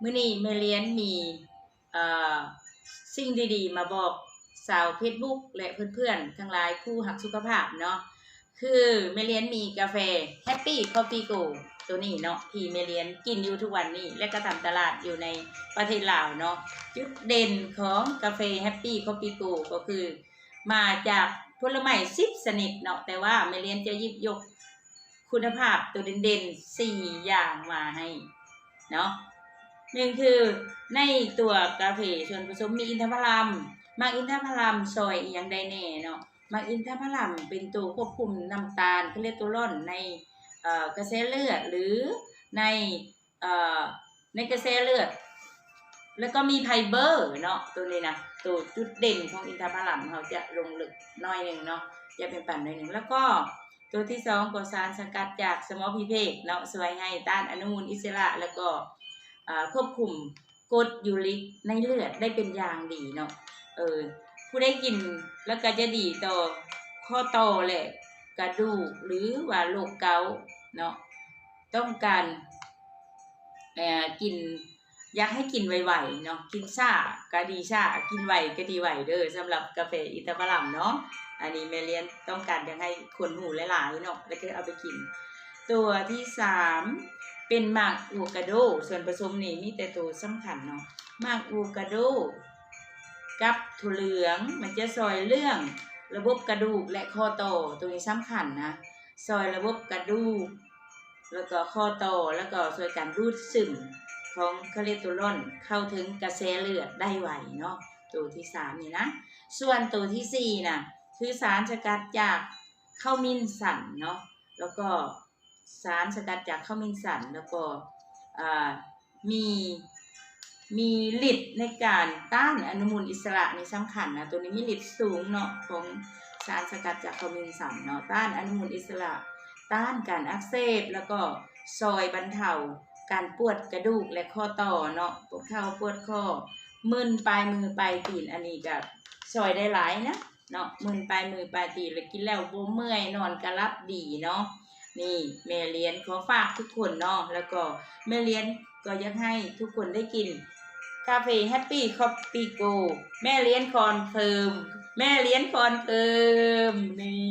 มื้อนี้แม่เลี้ยนมีเอ่อสิ่งดีๆมาบอกสาวเฟซบุ๊กและเพื่อนๆทั้งหลายผู้รักสุขภาพเนาะคือแม่เลี้ยนมีกาแฟ Happy Coffee Go ตัวนี้เนาะที่แม่เลี้ยนกินอยู่ทุกวันนี้และก็ทำตลาดอยู่ในประเทศลาวเนาะจุดเด่นของกาแฟ Happy Coffee Go ก็คือมาจากผลไม้10ชนิดเนาะแต่ว่าแม่เลี้ยนจะหยิบยกคุณภาพตัวเด่นๆ4อย่างมาให้เนาะ หนึ่งคือในตัวกาแฟส่วนผสมมีอินทผลัมมักอินทผลัมซอยอีหยังได้แน่เนาะมักอินทผลัมเป็นตัวควบคุมน้ำตาลคอเลสเตอรอลในกระแสเลือดหรือในเอ่อในกระแสเลือดแล้วก็มีไฟเบอร์เนาะตัวนี้นะตัวจุดเด่นของอินทผลัมเขาจะลงลึกน้อยหนึ่งเนาะจะเป็นปั่นน้อยหนึ่งแล้วก็ตัวที่สองก็สารสกัดจากสมอลพิเพกเนาะช่วยให้ต้านอนุมูลอิสระแล้วก็ควบคุมกรดยูริกในเลือดได้เป็นอย่างดีเนาะผู้ได้กินแล้วก็จะดีต่อข้อต่อและกระดูกหรือว่าโรคเกาต์เนาะต้องการกินอยากให้กินไวๆเนาะกินซ่าก็ดีซ่ากินไวก็ดีไวเด้อสำหรับกาแฟอินทผลัมเนาะอันนี้แม่เลี้ยนต้องการอยากให้คนหูหลายๆเนาะแล้วก็เอาไปกินตัวที่3เป็นหมากอะโวคาโดส่วนผสมนี่มีแต่ตัวสำคัญเนาะหมากอะโวคาโดกับถั่วเหลืองมันจะซอยเรื่องระบบกระดูกและข้อต่อตัวนี้สำคัญนะซอยระบบกระดูกแล้วก็ข้อต่อแล้วก็ช่วยการดูดซึมของคอเลสเตอรอลเข้าถึงกระแสเลือดได้ไวเนาะตัวที่3นี่นะส่วนตัวที่4น่ะคือสารสกัดจากข้าวมิ้นสันเนาะแล้วก็สารสกัดจากข้าวมิ้นสันแล้วก็มีฤทธิ์ในการต้านอนุมูลอิสระนี่สำคัญนะตัวนี้มีฤทธิ์สูงเนาะของสารสกัดจากข้าวมิ้นสันเนาะต้านอนุมูลอิสระต้านการอักเสบแล้วก็ซอยบรรเทาการปวดกระดูกและข้อต่อเนาะปวดเข่าปวดข้อมึนปลายมือปลายตีนอันนี้ก็ซอยได้หลายนะเนาะมึนปลายมือปลายตีนแล้วกินแล้วบ่เมื่อยนอนกระลับดีเนาะนี่แม่เลี้ยนขอฝากทุกคนเนาะแล้วก็แม่เลี้ยนก็อยากให้ทุกคนได้กินกาแฟ Happy Coffee Go แม่เลี้ยนคอนเฟิร์มแม่เลี้ยนคอนเฟิร์มนี่